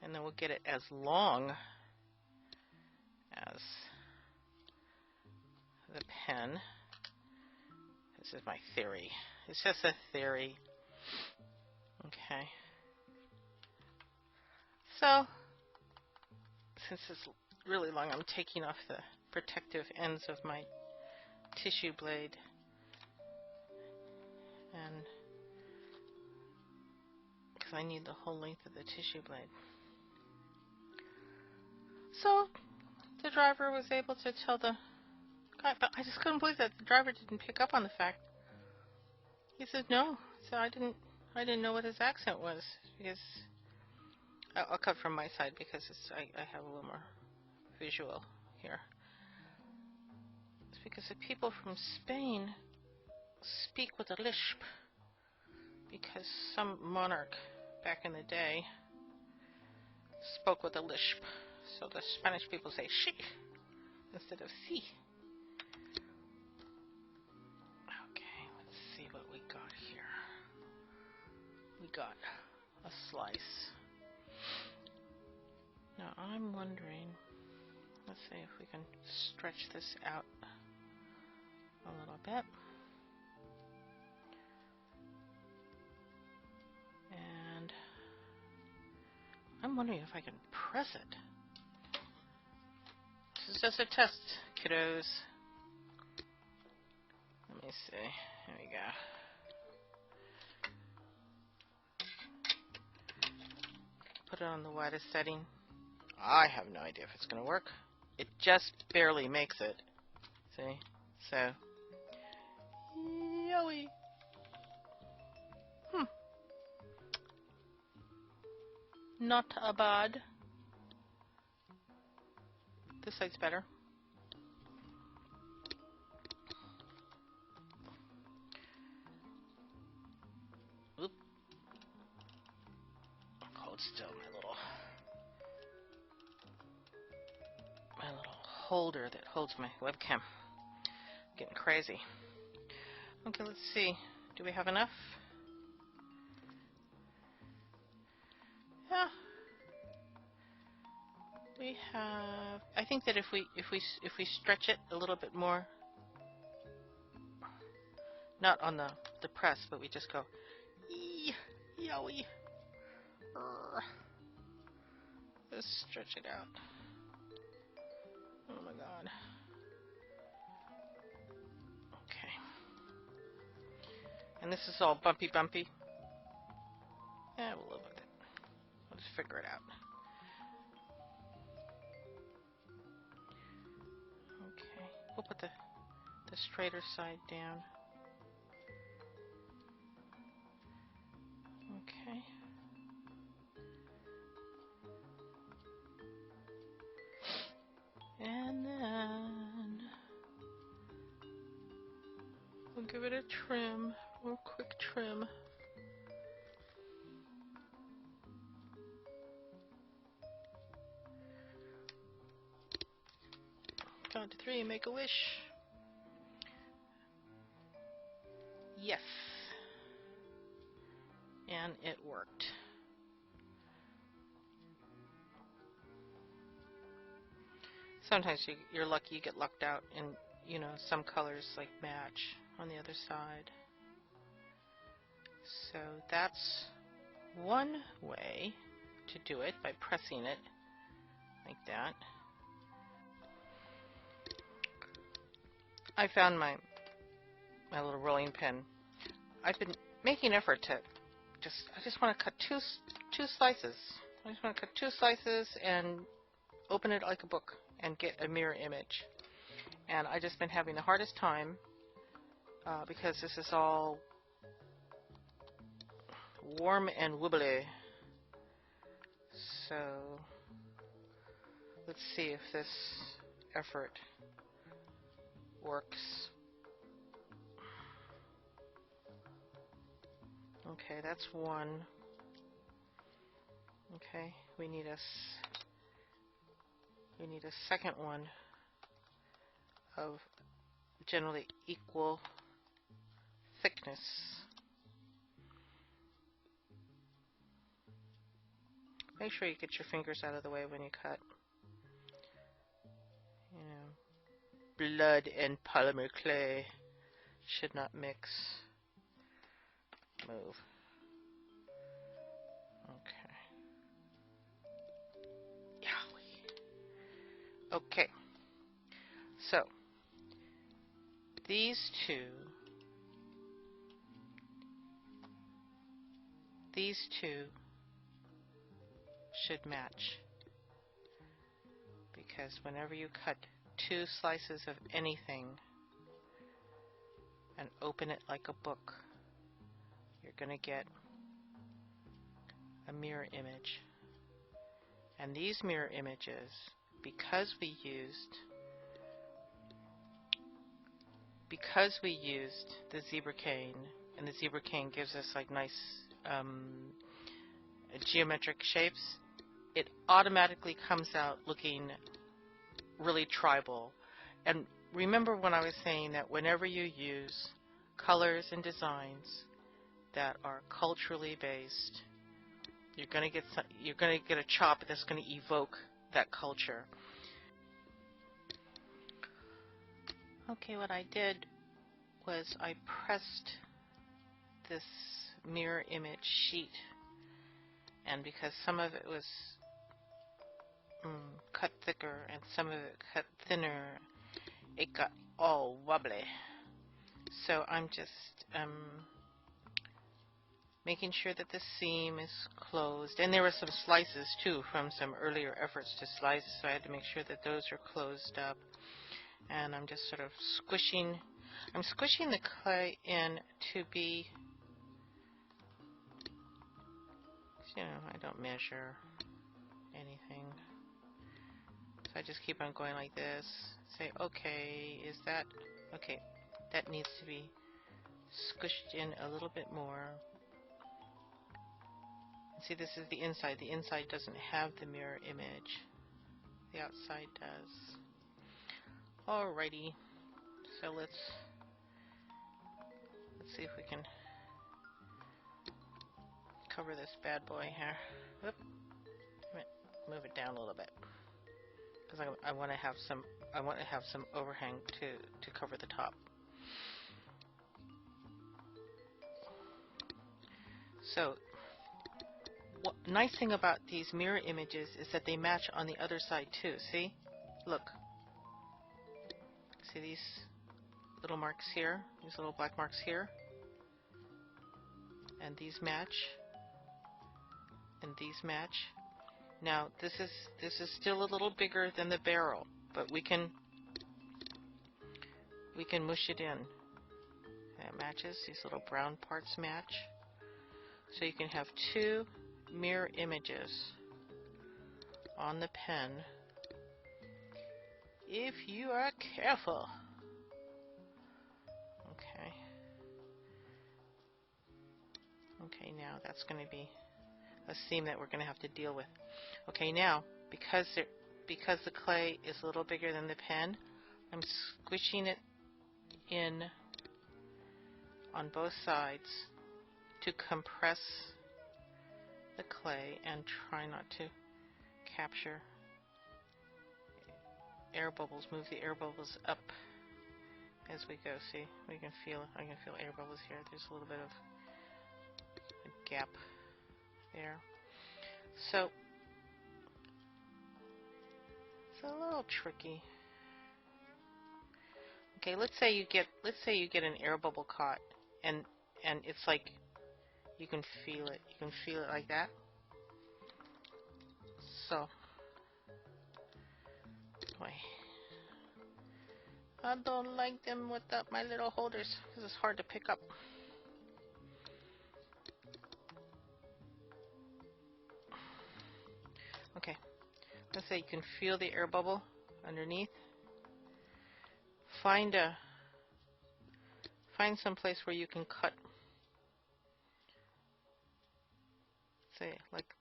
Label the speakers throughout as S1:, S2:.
S1: and then we'll get it as long as the pen. This is my theory. It's just a theory. Okay. So, since it's really long, I'm taking off the protective ends of my tissue blade. And because I need the whole length of the tissue blade. So, the driver was able to tell the guy, but I just couldn't believe that the driver didn't pick up on the fact. He said no. So I didn't know what his accent was, because I'll cut from my side because I have a little more visual here. It's because the people from Spain speak with a lisp, because some monarch back in the day spoke with a lisp. So the Spanish people say she instead of si. Okay, let's see what we got here. We got a slice. Now I'm wondering, let's see if we can stretch this out a little bit. And I'm wondering if I can press it. This is just a test, kiddos. Let me see. Here we go. Put it on the widest setting. I have no idea if it's going to work. It just barely makes it. See? So. Yoey. Not a bad. This side's better. Oop. Hold still, my little holder that holds my webcam. Getting crazy. Okay, let's see. Do we have enough? Yeah. We have. I think that if we stretch it a little bit more, not on the press, but we just go yowie. Let's stretch it out. Oh my god. Okay. And this is all bumpy. Yeah, we'll live with it. Let's figure it out. Okay. We'll put the straighter side down. Okay. And then we'll give it a trim, a real quick trim. Count to 3 and make a wish. Yes. And it worked. Sometimes you're lucky, you get lucked out, and you know, some colors like match on the other side. So that's one way to do it, by pressing it like that. I found my little rolling pin. I've been making effort to I just want to cut two slices. I just want to cut 2 slices and open it like a book and get a mirror image. And I just been having the hardest time because this is all warm and wibbly. So let's see if this effort works. Okay, that's one. Okay, we need a second one of generally equal thickness. Make sure you get your fingers out of the way when you cut. You know, blood and polymer clay should not mix. Move. Okay. Yowie. Okay. So, these two should match, because whenever you cut two slices of anything and open it like a book, you're going to get a mirror image. And these mirror images, because we used the zebra cane, and the zebra cane gives us like nice geometric shapes, it automatically comes out looking really tribal. And remember when I was saying that whenever you use colors and designs that are culturally based, you're going to get a chop that's going to evoke that culture. Okay, what I did was I pressed this mirror image sheet, and because some of it was cut thicker and some of it cut thinner, it got all wobbly. So I'm just making sure that the seam is closed, and there were some slices too from some earlier efforts to slice, so I had to make sure that those are closed up. And I'm just sort of squishing the clay in to be, you know, I don't measure anything, so I just keep on going like this. Say, okay, is that okay? That needs to be squished in a little bit more. See, this is the inside. The inside doesn't have the mirror image. The outside does. Alrighty. So let's see if we can cover this bad boy here. Whoop. Move it down a little bit, because I want to have some overhang to cover the top. So, nice thing about these mirror images is that they match on the other side too. See? Look. See these little marks here? These little black marks here? And these match. And these match. Now, this is still a little bigger than the barrel, but we can mush it in. That matches. These little brown parts match. So you can have two mirror images on the pen if you are careful. Okay. Okay, now that's going to be a seam that we're going to have to deal with. Okay, now because the clay is a little bigger than the pen, I'm squishing it in on both sides to compress the clay and try not to capture air bubbles. Move the air bubbles up as we go. See, I can feel air bubbles here. There's a little bit of a gap there. So it's a little tricky. Okay, let's say you get an air bubble caught, and it's like you can feel it. You can feel it like that. So, boy, I don't like them without my little holders because it's hard to pick up. Okay, let's say you can feel the air bubble underneath. Find some place where you can cut.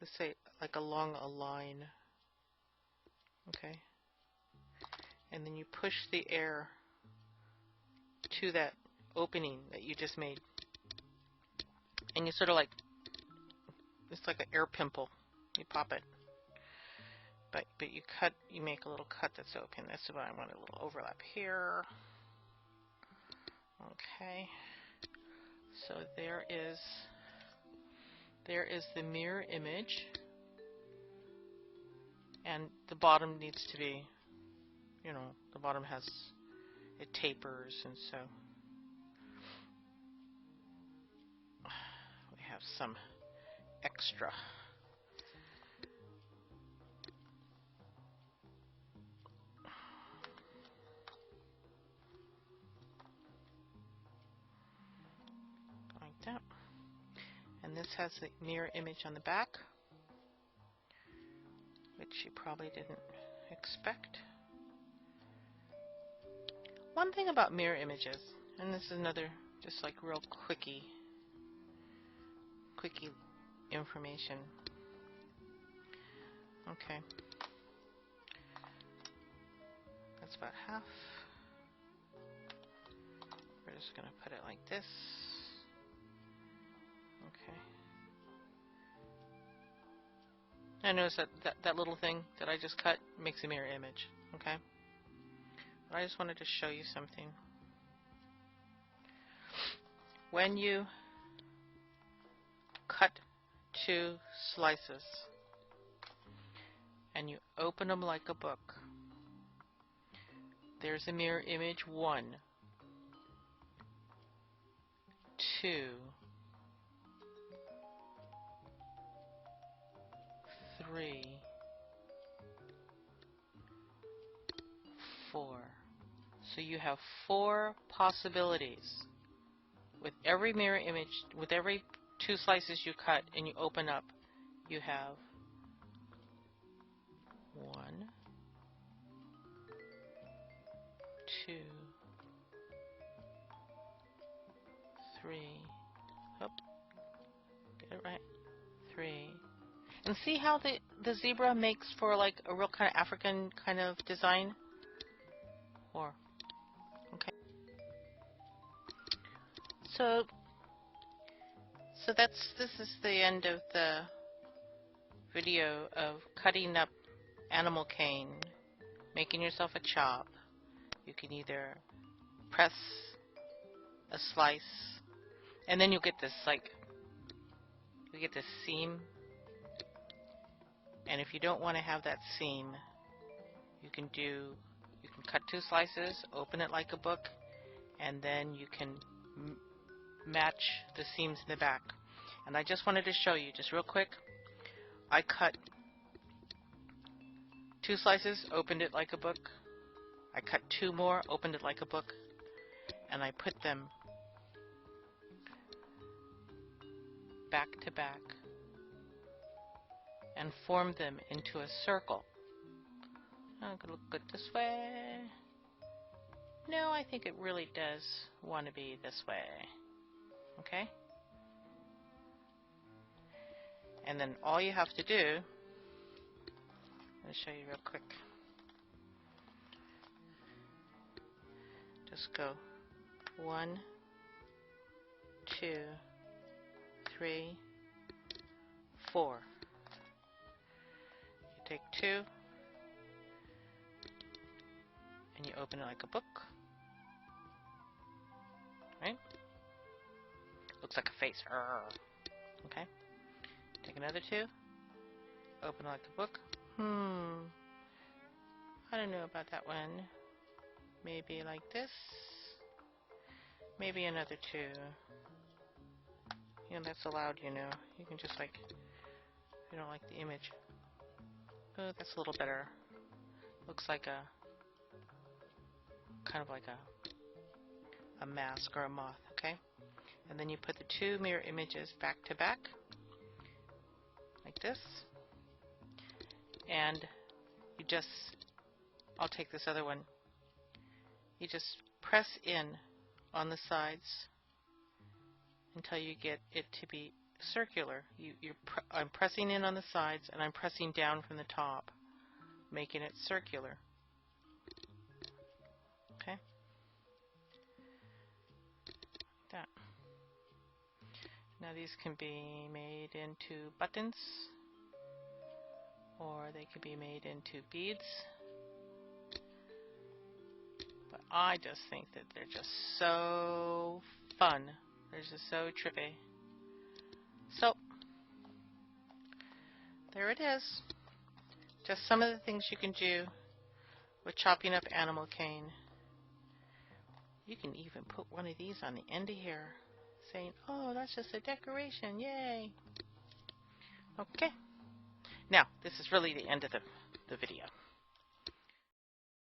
S1: Let's say like along a line. Okay, and then you push the air to that opening that you just made, and you sort of like, it's like an air pimple. You pop it. But you cut, you make a little cut that's open. That's why I want a little overlap here. Okay. So there is the mirror image, and the bottom needs to be, you know, the bottom has, it tapers, and so we have some extra. Like that. And this has the mirror image on the back, which you probably didn't expect. One thing about mirror images, and this is another just like real quickie information. Okay. That's about half. We're just going to put it like this. Okay. I notice that little thing that I just cut makes a mirror image. Okay. But I just wanted to show you something. When you cut 2 slices and you open them like a book, there's a mirror image 1, 2, 3, 4. So you have 4 possibilities. With every mirror image, with every 2 slices you cut and you open up, you have 1, 2, 3, oh, get it right, 3. And see how the zebra makes for like a real kind of African kind of design? 4. Okay. So this is the end of the video of cutting up animal cane, making yourself a chop. You can either press a slice, and then you'll get this seam. And if you don't want to have that seam, you can cut 2 slices, open it like a book, and then you can match the seams in the back. And I just wanted to show you, just real quick, I cut 2 slices, opened it like a book. I cut 2 more, opened it like a book, and I put them back to back and formed them into a circle. I'm gonna look good this way. No, I think it really does want to be this way. Okay? And then all you have to do, I'll show you real quick. Just go 1, 2, 3, 4. You take 2 and you open it like a book. Right? Looks like a face. Okay. Take another 2. Open it like a book. I don't know about that one. Maybe like this. Maybe another 2. You know, that's allowed, you know. You can just like, if you don't like the image. Oh, that's a little better. Looks like a, kind of like a mask or a moth, okay? And then you put the 2 mirror images back to back, like this. And you just, I'll take this other one. You just press in on the sides until you get it to be circular. I'm pressing in on the sides and I'm pressing down from the top, making it circular. Okay? Like that. Now these can be made into buttons or they could be made into beads. But I just think that they're just so fun. They're just so trippy. So, there it is. Just some of the things you can do with chopping up animal cane. You can even put one of these on the end of here, saying, oh, that's just a decoration, yay. Okay. Now, this is really the end of the video.